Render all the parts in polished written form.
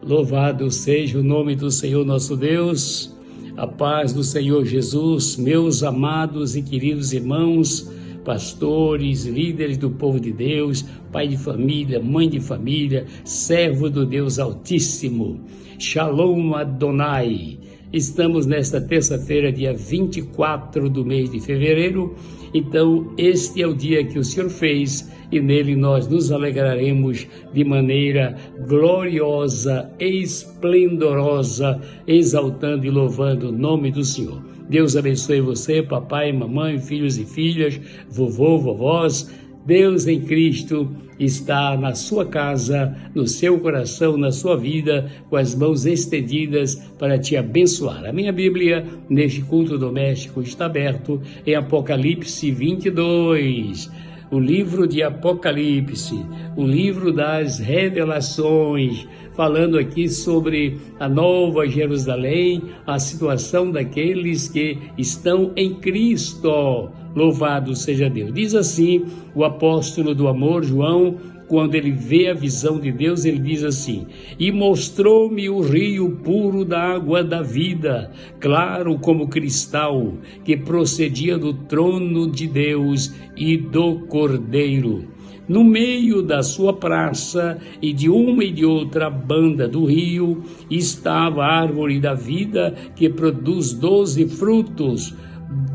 Louvado seja o nome do Senhor nosso Deus, a paz do Senhor Jesus, meus amados e queridos irmãos, pastores, líderes do povo de Deus, pai de família, mãe de família, servo do Deus Altíssimo. Shalom Adonai. Estamos nesta terça-feira, dia 24 do mês de fevereiro. Então, este é o dia que o Senhor fez e nele nós nos alegraremos de maneira gloriosa, esplendorosa, exaltando e louvando o nome do Senhor. Deus abençoe você, papai, mamãe, filhos e filhas, vovô, vovós. Deus em Cristo está na sua casa, no seu coração, na sua vida, com as mãos estendidas para te abençoar. A minha Bíblia, neste culto doméstico, está aberto em Apocalipse 22. O livro de Apocalipse, o livro das revelações, falando aqui sobre a nova Jerusalém, a situação daqueles que estão em Cristo. Louvado seja Deus. Diz assim o apóstolo do amor, João, quando ele vê a visão de Deus, ele diz assim: e mostrou-me o rio puro da água da vida, claro como cristal, que procedia do trono de Deus e do Cordeiro. No meio da sua praça e de uma e de outra banda do rio, estava a árvore da vida, que produz 12 frutos,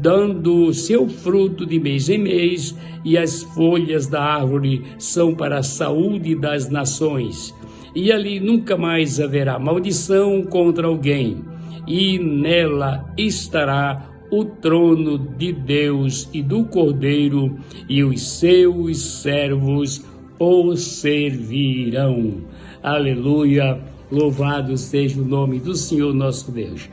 dando seu fruto de mês em mês, e as folhas da árvore são para a saúde das nações. E ali nunca mais haverá maldição contra alguém, e nela estará o trono de Deus e do Cordeiro, e os seus servos o servirão. Aleluia! Louvado seja o nome do Senhor nosso Deus.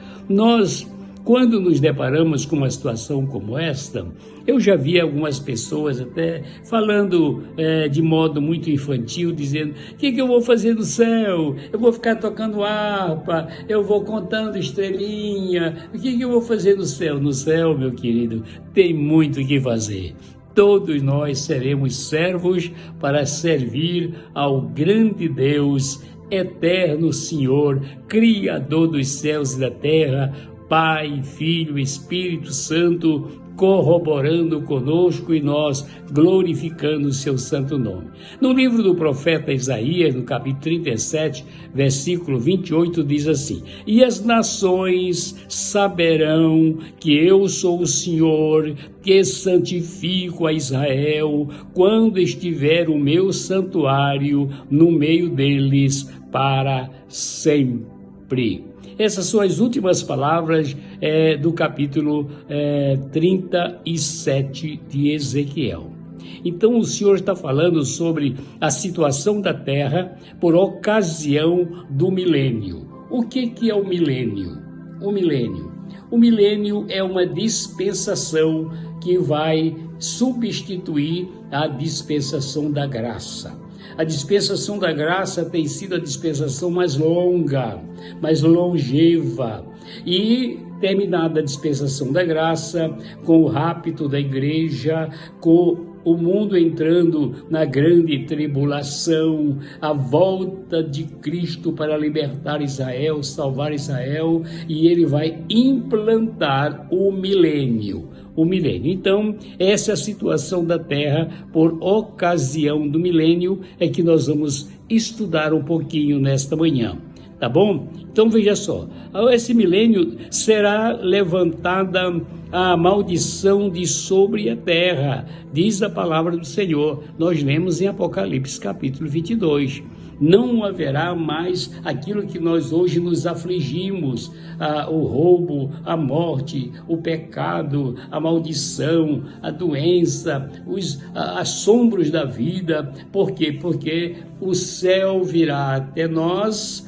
Quando nos deparamos com uma situação como esta, eu já vi algumas pessoas até falando de modo muito infantil, dizendo: o que eu vou fazer no céu? Eu vou ficar tocando harpa, eu vou contando estrelinha, o que eu vou fazer no céu? No céu, meu querido, tem muito o que fazer. Todos nós seremos servos para servir ao grande Deus, eterno Senhor, Criador dos céus e da terra, Pai, Filho, Espírito Santo, corroborando conosco e nós glorificando o seu santo nome. No livro do profeta Isaías, no capítulo 37, versículo 28, diz assim: e as nações saberão que eu sou o Senhor, que santifico a Israel, quando estiver o meu santuário no meio deles para sempre. Essas são as últimas palavras do capítulo 37 de Ezequiel. Então o Senhor está falando sobre a situação da terra por ocasião do milênio. O que é o milênio? O milênio é uma dispensação que vai substituir a dispensação da graça. A dispensação da graça tem sido a dispensação mais longa, mais longeva. E terminada a dispensação da graça, com o rapto da igreja, com o mundo entrando na grande tribulação, a volta de Cristo para libertar Israel, salvar Israel, e ele vai implantar o milênio. Então, essa é a situação da terra por ocasião do milênio, é que nós vamos estudar um pouquinho nesta manhã. Tá bom? Então veja só, esse milênio será levantada a maldição de sobre a terra, diz a palavra do Senhor. Nós lemos em Apocalipse capítulo 22. Não haverá mais aquilo que nós hoje nos afligimos, o roubo, a morte, o pecado, a maldição, a doença, os assombros da vida. Por quê? Porque o céu virá até nós,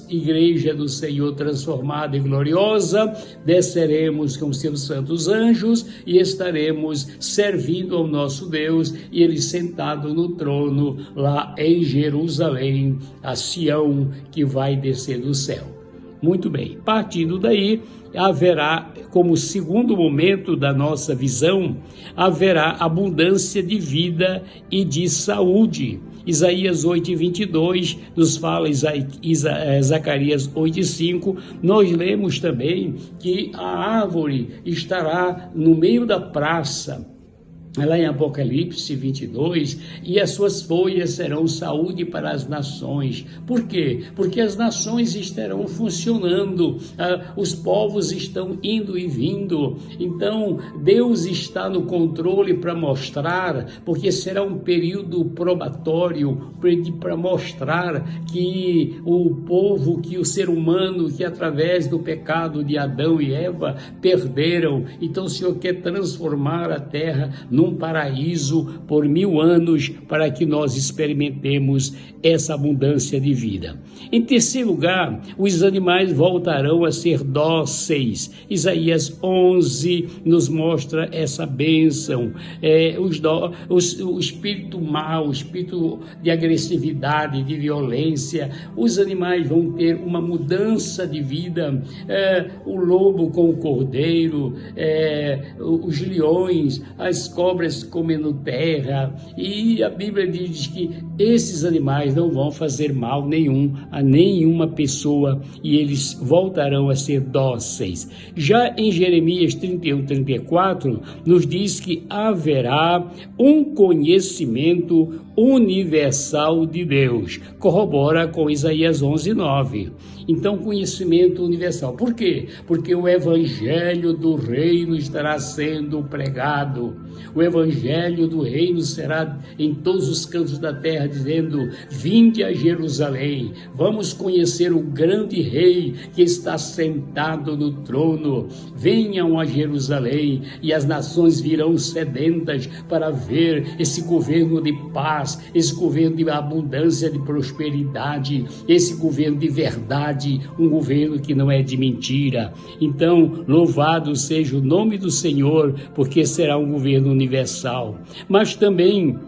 igreja do Senhor transformada e gloriosa, desceremos com seus santos anjos e estaremos servindo ao nosso Deus, e ele sentado no trono lá em Jerusalém, a Sião que vai descer do céu. Muito bem, partindo daí, haverá, como segundo momento da nossa visão, haverá abundância de vida e de saúde. Isaías 8:22 nos fala, Zacarias 8:5, nós lemos também que a árvore estará no meio da praça, lá em Apocalipse 22, e as suas folhas serão saúde para as nações. Por quê? Porque as nações estarão funcionando, os povos estão indo e vindo. Então, Deus está no controle para mostrar, porque será um período probatório para mostrar que o povo, que o ser humano, que através do pecado de Adão e Eva, perderam. Então, o Senhor quer transformar a terra num paraíso por 1000 anos, para que nós experimentemos essa abundância de vida. Em terceiro lugar, os animais voltarão a ser dóceis. Isaías 11 nos mostra essa bênção. O espírito mau, o espírito de agressividade, de violência, os animais vão ter uma mudança de vida. O lobo com o cordeiro, os leões, as cobras comendo terra, e a Bíblia diz que esses animais não vão fazer mal nenhum a nenhuma pessoa, e eles voltarão a ser dóceis. Já em Jeremias 31:34 nos diz que haverá um conhecimento universal de Deus, corrobora com Isaías 11:9. Então, conhecimento universal. Por quê? Porque o evangelho do reino estará sendo pregado. O evangelho do reino será em todos os cantos da terra, dizendo: vinde a Jerusalém, vamos conhecer o grande rei que está sentado no trono. Venham a Jerusalém, e as nações virão sedentas para ver esse governo de paz, esse governo de abundância, de prosperidade, esse governo de verdade, um governo que não é de mentira. Então, louvado seja o nome do Senhor, porque será um governo universal. Mas também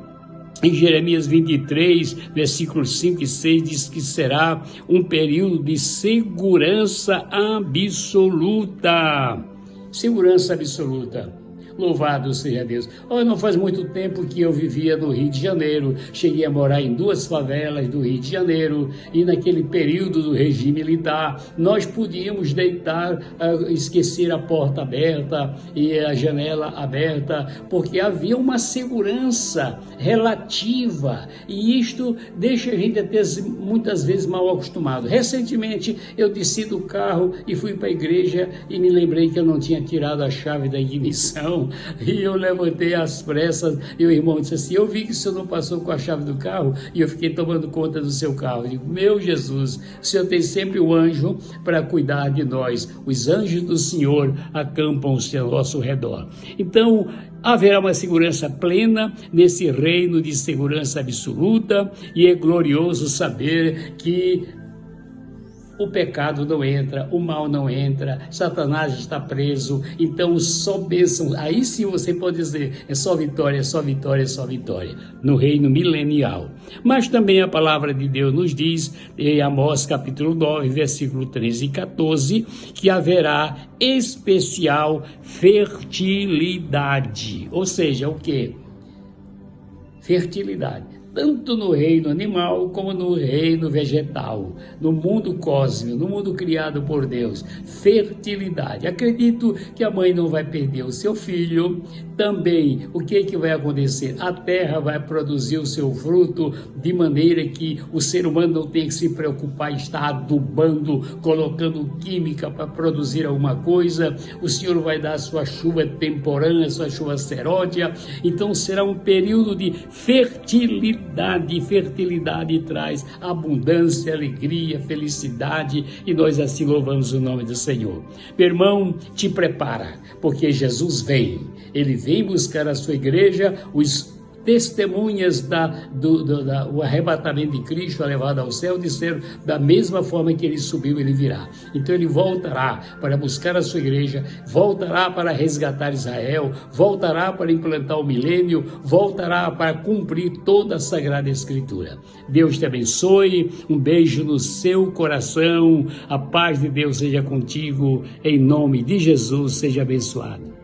em Jeremias 23, versículos 5 e 6, diz que será um período de segurança absoluta. Segurança absoluta. Louvado seja Deus. Não faz muito tempo que eu vivia no Rio de Janeiro, cheguei a morar em 2 favelas do Rio de Janeiro, e naquele período do regime militar, nós podíamos deitar, esquecer a porta aberta e a janela aberta, porque havia uma segurança relativa, e isto deixa a gente até muitas vezes mal acostumado. Recentemente eu desci do carro e fui para a igreja e me lembrei que eu não tinha tirado a chave da ignição, e eu levantei às pressas, e o irmão disse assim: eu vi que o senhor não passou com a chave do carro, e eu fiquei tomando conta do seu carro. Eu digo: meu Jesus, o Senhor tem sempre o anjo para cuidar de nós. Os anjos do Senhor acampam-se ao nosso redor. Então, haverá uma segurança plena nesse reino de segurança absoluta, e é glorioso saber que o pecado não entra, o mal não entra, Satanás está preso. Então só bênção. Aí sim você pode dizer: é só vitória, é só vitória, é só vitória, no reino milenial. Mas também a palavra de Deus nos diz, em Amós capítulo 9, versículo 13 e 14, que haverá especial fertilidade. Ou seja, o quê? Fertilidade. Tanto no reino animal como no reino vegetal, no mundo cósmico, no mundo criado por Deus. Fertilidade. Acredito que a mãe não vai perder o seu filho. Também, o que vai acontecer? A terra vai produzir o seu fruto, de maneira que o ser humano não tem que se preocupar em estar adubando, colocando química para produzir alguma coisa. O Senhor vai dar a sua chuva temporânea, a sua chuva seródia. Então será um período de fertilidade. Fertilidade traz abundância, alegria, felicidade, e nós assim louvamos o nome do Senhor. Meu irmão, te prepara, porque Jesus vem. Ele vem buscar a sua igreja, os testemunhas o arrebatamento de Cristo, levado ao céu, disseram: da mesma forma que ele subiu, ele virá. Então ele voltará para buscar a sua igreja, voltará para resgatar Israel, voltará para implantar o milênio, voltará para cumprir toda a Sagrada Escritura. Deus te abençoe, um beijo no seu coração, a paz de Deus seja contigo, em nome de Jesus, seja abençoado.